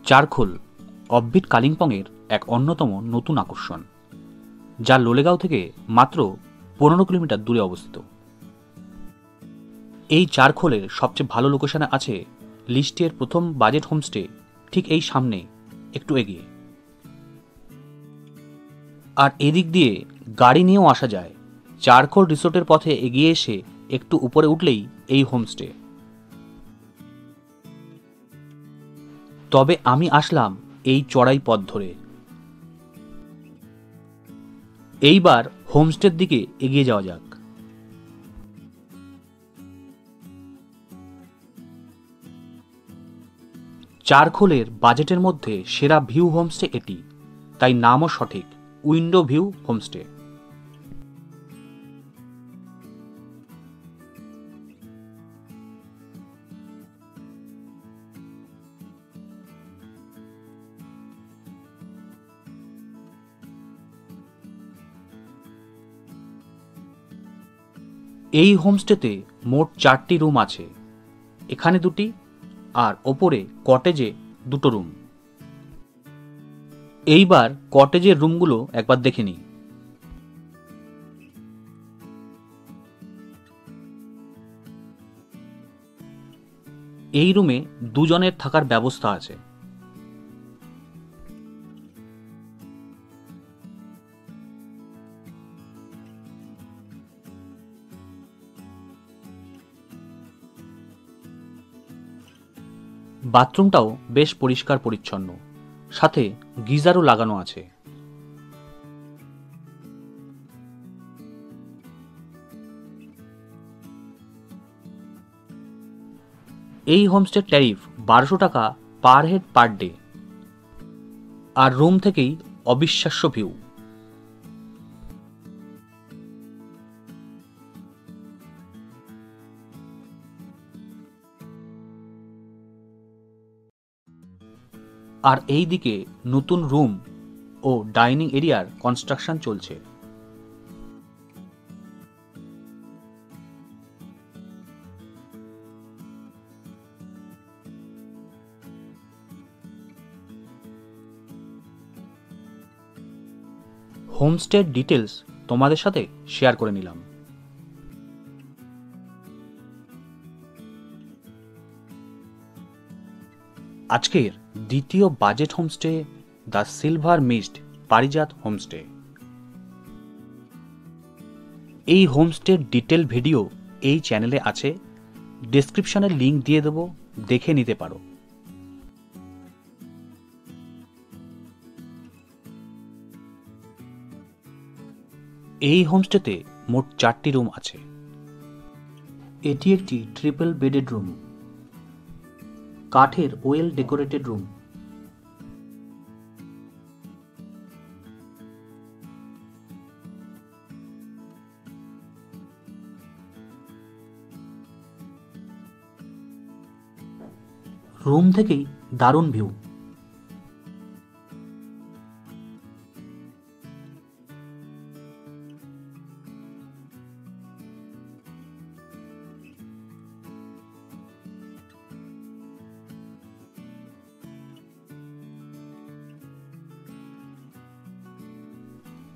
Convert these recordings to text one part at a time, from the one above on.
Charkhol offbeat কালিম্পংয়ের এক অন্যতম নতুন আকর্ষণ, যা লোলেগাঁও থেকে মাত্র 15 কিলোমিটার দূরে অবস্থিত। এই চারখোলের সবচেয়ে ভালো লোকেশনে আছে লিস্টের প্রথম বাজেট হোমস্টে, ঠিক এই সামনে একটু এগিয়ে। আর এদিক দিয়ে গাড়ি নিয়েও আসা যায়। চারখোল রিসোর্টের পথে এগিয়ে এসে একটু উপরে উঠলেই এই হোমস্টে। তবে আমি আসলাম এই চড়াই পথ ধরে। এইবার হোমস্টের দিকে এগিয়ে যাওয়া যাক। চারখোলের বাজেটের মধ্যে সেরা ভিউ হোমস্টে এটি, তাই নামও সঠিক, উইন্ডো ভিউ হোমস্টে। এই হোমস্টেতে মোট 4টি রুম আছে, এখানে 2টি আর ওপরে কটেজে 2টো রুম। এইবার কটেজের রুমগুলো একবার দেখে নিই। এই রুমে 2 জনের থাকার ব্যবস্থা আছে। বাথরুমটাও বেশ পরিষ্কার পরিচ্ছন্ন, সাথে গিজারও লাগানো আছে। এই হোমস্টের ট্যারিফ 1200 টাকা পার হেড পার ডে। আর রুম থেকেই অবিশ্বাস্য ভিউ। আর এই দিকে নতুন রুম ও ডাইনিং এরিয়ার কনস্ট্রাকশন চলছে। হোমস্টের ডিটেলস তোমাদের সাথে শেয়ার করে নিলাম। আজকের দ্বিতীয় budget homestay the silver mist Parijat homestay. এই হোমস্টের ডিটেল ভিডিও এই চ্যানেলে আছে, ডেসক্রিপশনে লিংক দিয়ে দেব, দেখে নিতে পারো। এই হোমস্টেতে মোট 4টি রুম আছে। এটি একটি ট্রিপল বেডেড রুম, কাঠের ওয়েল ডেকোরেটেড রুম। রুম থেকেই দারুণ ভিউ।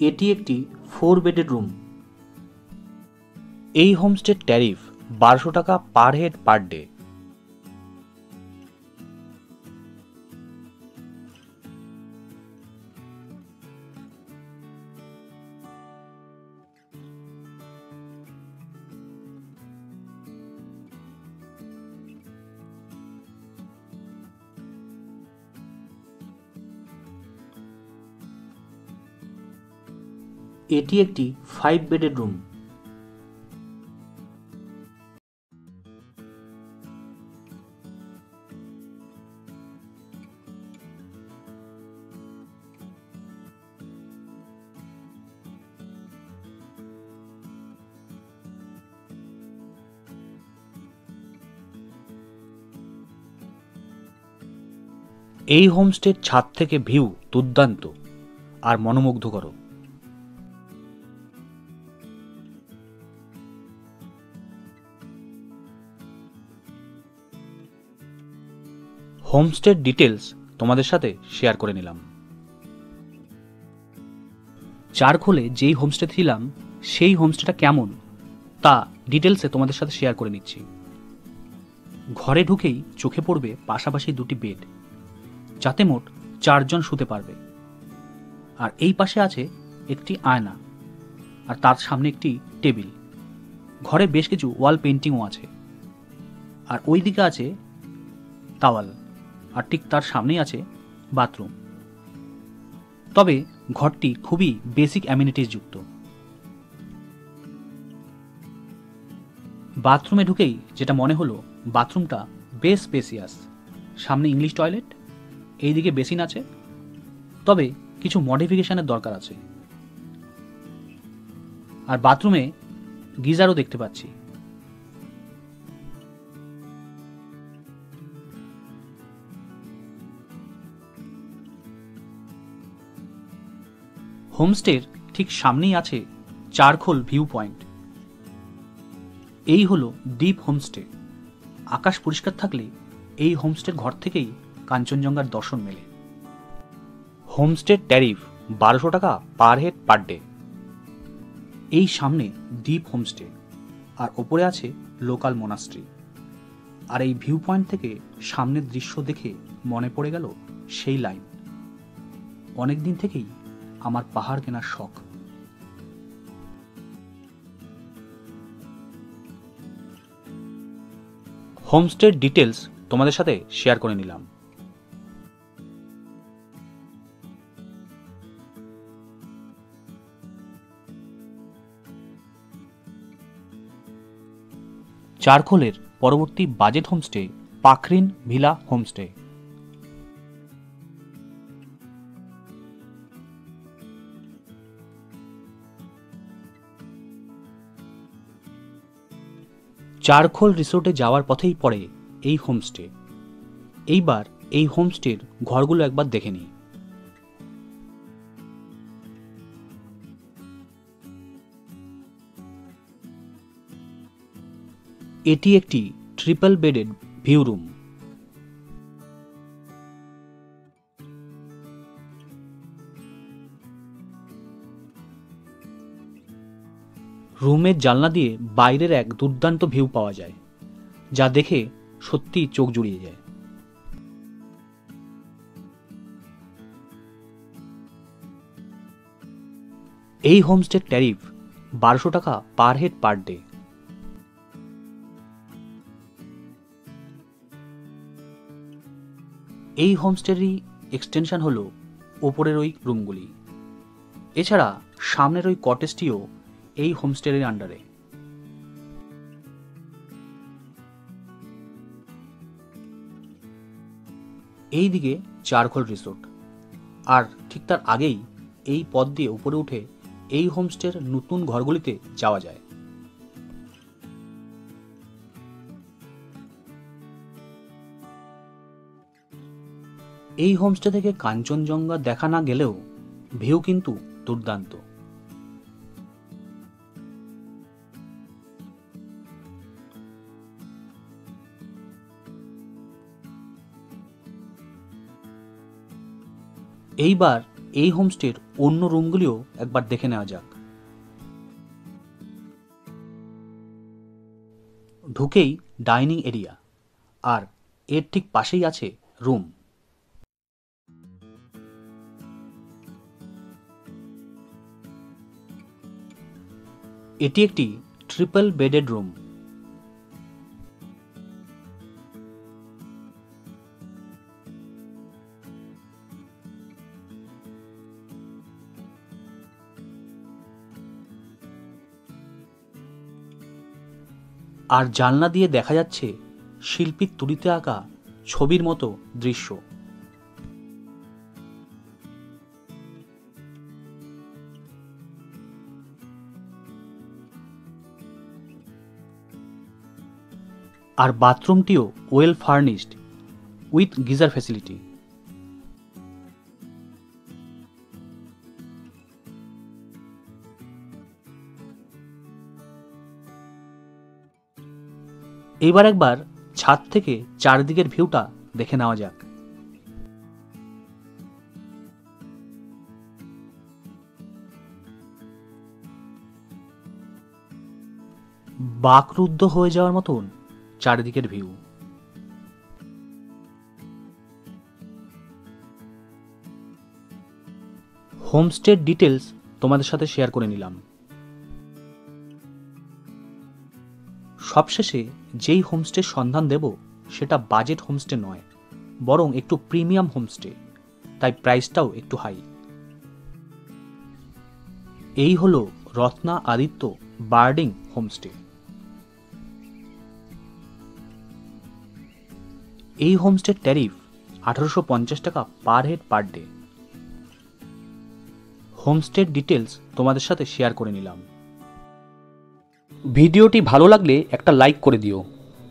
এটি একটি 4 বেডেড রুম। এই হোমস্টের ট্যারিফ 1200 টাকা পার হেড পার ডে। এটি একটি 5 বেডেড রুম। এই হোমস্টের ছাদ থেকে ভিউ দুর্দান্ত আর মনোমুগ্ধকর। হোমস্টের ডিটেলস তোমাদের সাথে শেয়ার করে নিলাম। চারখোলে যেই হোমস্টে ছিলাম সেই হোমস্টেটা কেমন তা ডিটেলসে তোমাদের সাথে শেয়ার করে নিচ্ছি। ঘরে ঢুকেই চোখে পড়বে পাশাপাশি দুটি বেড, যাতে মোট 4 জন শুতে পারবে। আর এই পাশে আছে একটি আয়না, আর তার সামনে একটি টেবিল। ঘরে বেশ কিছু ওয়াল পেন্টিংও আছে। আর ওই দিকে আছে তাওয়াল, আর ঠিক তার সামনেই আছে বাথরুম। তবে ঘরটি খুবই বেসিক অ্যামিনিটিস যুক্ত। বাথরুমে ঢুকেই যেটা মনে হলো, বাথরুমটা বেশ স্পেসিয়াস। সামনে ইংলিশ টয়লেট, এইদিকে বেসিন আছে, তবে কিছু মডিফিকেশনের দরকার আছে। আর বাথরুমে গিজারও দেখতে পাচ্ছি। হোমস্টের ঠিক সামনেই আছে চারখোল ভিউ পয়েন্ট। এই হলো ডিপ হোমস্টে। আকাশ পরিষ্কার থাকলে এই হোমস্টের ঘর থেকেই কাঞ্চনজঙ্ঘার দর্শন মেলে। হোমস্টের ট্যারিফ 1200 টাকা পার হেড পার ডে। এই সামনে ডিপ হোমস্টে, আর ওপরে আছে লোকাল মোনাস্ট্রি। আর এই ভিউ পয়েন্ট থেকে সামনের দৃশ্য দেখে মনে পড়ে গেল সেই লাইন, অনেকদিন থেকেই আমার পাহাড় কেনার শখ। হোমস্টের ডিটেলস তোমাদের সাথে শেয়ার করে নিলাম। চারখোলের পরবর্তী budget homestay Pakhrin villa homestay. Charkhol রিসোর্টে যাওয়ার পথেই পড়ে এই হোমস্টে। এইবার এই হোমস্টের ঘরগুলো একবার দেখে নিই। এটি একটি ট্রিপল বেডেড ভিউ রুম। রুমের জানলা দিয়ে বাইরের এক দুর্দান্ত ভিউ পাওয়া যায়, যা দেখে সত্যি চোখ জুড়িয়ে যায়। এই হোমস্টের ট্যারিফ 1200 টাকা পার হেড পার ডে। এই হোমস্টেরই এক্সটেনশন হলো ওপরের ওই রুমগুলি। এছাড়া সামনের ওই কটেজটিও এই হোমস্টের আন্ডারে। এই দিকে চারখোল রিসোর্ট, আর ঠিক তার আগেই এই পথ দিয়ে উপরে উঠে এই হোমস্টের নতুন ঘরগুলিতে যাওয়া যায়। এই হোমস্টে থেকে কাঞ্চনজঙ্ঘা দেখা না গেলেও ভিউ কিন্তু দুর্দান্ত। এইবার এই হোমস্টের অন্য রুমগুলিও একবার দেখে নেওয়া যাক। ঢুকেই ডাইনিং এরিয়া, আর এর ঠিক পাশেই আছে রুম। এটি একটি ট্রিপল বেডেড রুম। আর জানলা দিয়ে দেখা যাচ্ছে শিল্পীর তুলিতে আঁকা ছবির মতো দৃশ্য। আর বাথরুমটিও well furnished with geyser facility. এবার একবার ছাদ থেকে চারদিকের ভিউটা দেখে নেওয়া যাক। বাকরুদ্ধ হয়ে যাওয়ার মতন চারিদিকের ভিউ। হোমস্টের ডিটেলস তোমাদের সাথে শেয়ার করে নিলাম। সবশেষে যেই হোমস্টের সন্ধান দেব সেটা বাজেট হোমস্টে নয়, বরং একটু প্রিমিয়াম হোমস্টে, তাই প্রাইসটাও একটু হাই। এই হলো রত্না আদিত্য বার্ডিং হোমস্টে। এই হোমস্টের ট্যারিফ 1850 টাকা পার হেড পার ডে। হোমস্টের ডিটেলস তোমাদের সাথে শেয়ার করে নিলাম। ভিডিওটি ভালো লাগলে একটা লাইক করে দিও।